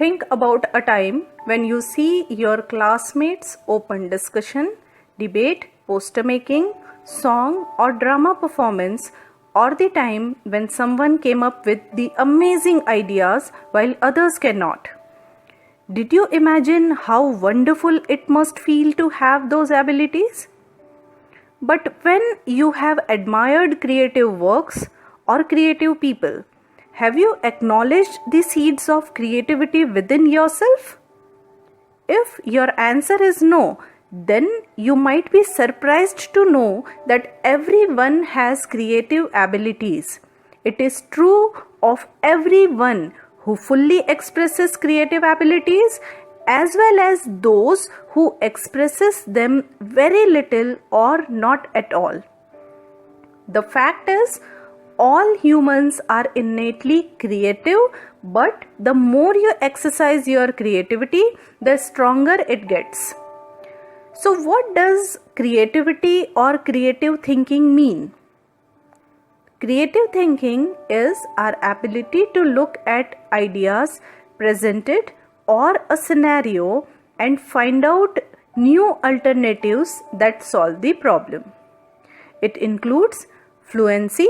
Think about a time when you see your classmates open discussion, debate, poster making, song or drama performance, or the time when someone came up with the amazing ideas while others cannot. Did you imagine how wonderful it must feel to have those abilities? But when you have admired creative works or creative people, have you acknowledged the seeds of creativity within yourself? If your answer is no, then you might be surprised to know that everyone has creative abilities. It is true of everyone who fully expresses creative abilities as well as those who expresses them very little or not at all. The fact is, all humans are innately creative, but the more you exercise your creativity, the stronger it gets. So, what does creativity or creative thinking mean? Creative thinking is our ability to look at ideas presented or a scenario and find out new alternatives that solve the problem. It includes fluency.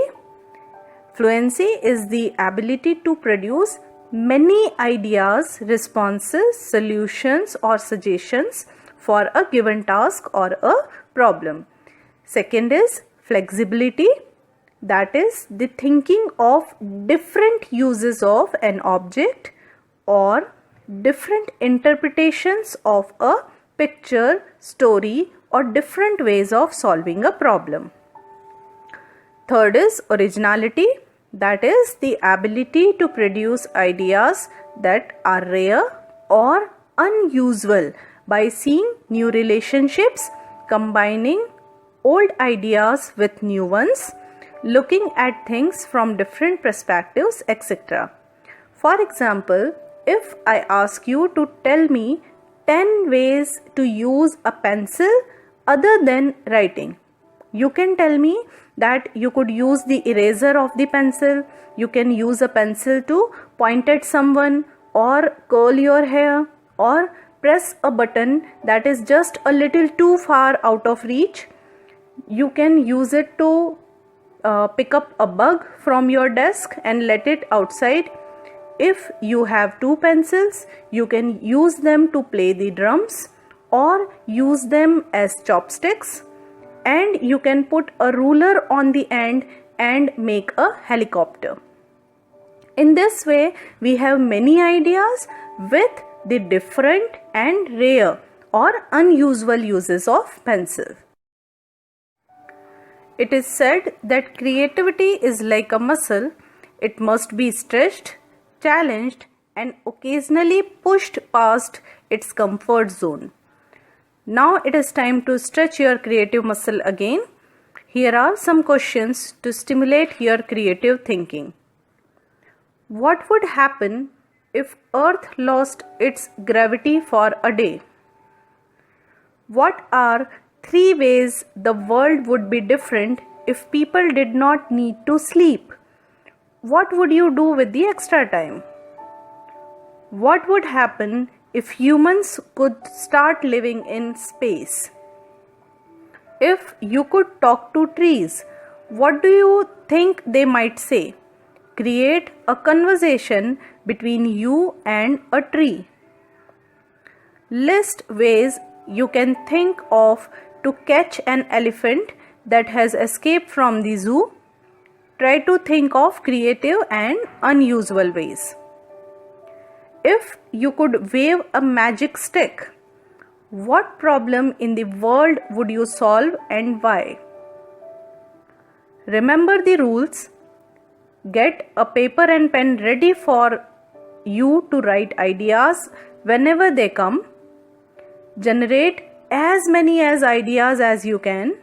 Fluency is the ability to produce many ideas, responses, solutions, or suggestions for a given task or a problem. Second is flexibility. That is the thinking of different uses of an object or different interpretations of a picture, story, or different ways of solving a problem. Third is originality. That is the ability to produce ideas that are rare or unusual by seeing new relationships, combining old ideas with new ones, looking at things from different perspectives, etc. For example, if I ask you to tell me 10 ways to use a pencil other than writing, you can tell me that you could use the eraser of the pencil, you can use a pencil to point at someone or curl your hair or press a button that is just a little too far out of reach. You can use it to pick up a bug from your desk and let it outside. If you have two pencils, you can use them to play the drums or use them as chopsticks. And you can put a ruler on the end and make a helicopter. In this way, we have many ideas with the different and rare or unusual uses of pencil. It is said that creativity is like a muscle. It must be stretched, challenged, and occasionally pushed past its comfort zone. Now it is time to stretch your creative muscle again. Here are some questions to stimulate your creative thinking. What would happen if Earth lost its gravity for a day? What are 3 ways the world would be different if people did not need to sleep? What would you do with the extra time? What would happen if humans could start living in space? If you could talk to trees, what do you think they might say? Create a conversation between you and a tree. List ways you can think of to catch an elephant that has escaped from the zoo. Try to think of creative and unusual ways. If you could wave a magic stick, what problem in the world would you solve and why? Remember the rules. Get a paper and pen ready for you to write ideas whenever they come. Generate as many ideas as you can.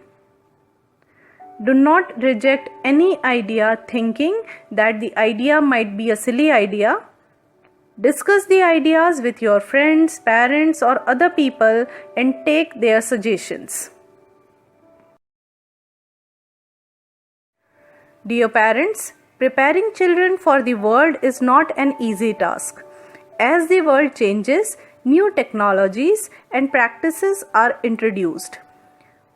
Do not reject any idea thinking that the idea might be a silly idea. Discuss the ideas with your friends, parents, or other people and take their suggestions. Dear parents, preparing children for the world is not an easy task. As the world changes, new technologies and practices are introduced.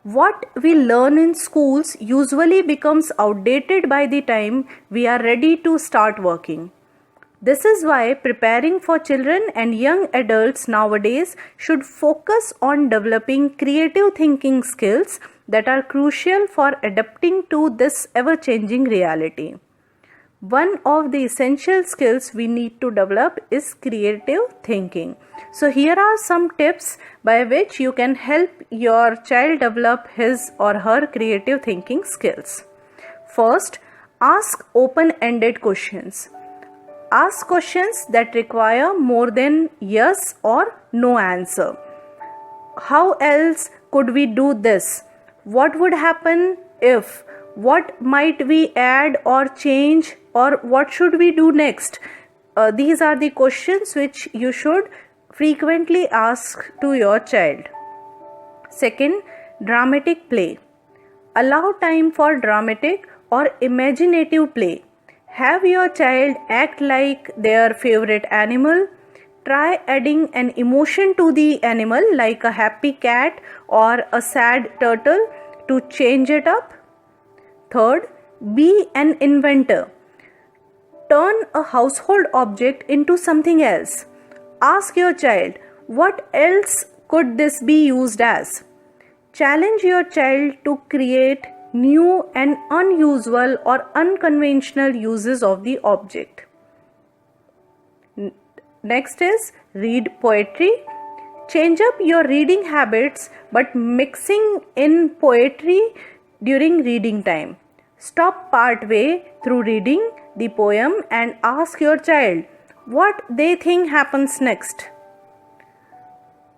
What we learn in schools usually becomes outdated by the time we are ready to start working. This is why preparing for children and young adults nowadays should focus on developing creative thinking skills that are crucial for adapting to this ever-changing reality. One of the essential skills we need to develop is creative thinking. So here are some tips by which you can help your child develop his or her creative thinking skills. First, ask open-ended questions. Ask questions that require more than yes or no answer. How else could we do this? What would happen if? What might we add or change, or what should we do next? These are the questions which you should frequently ask to your child. Second, dramatic play. Allow time for dramatic or imaginative play. Have your child act like their favorite animal. Try adding an emotion to the animal like a happy cat or a sad turtle to change it up. Third, be an inventor. Turn a household object into something else. Ask your child, what else could this be used as? Challenge your child to create new and unusual or unconventional uses of the object. Next is read poetry. Change up your reading habits but mixing in poetry during reading time. Stop part way through reading the poem and ask your child what they think happens next.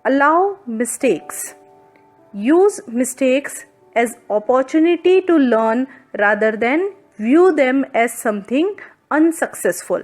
Allow mistakes. Use mistakes as opportunity to learn rather than view them as something unsuccessful.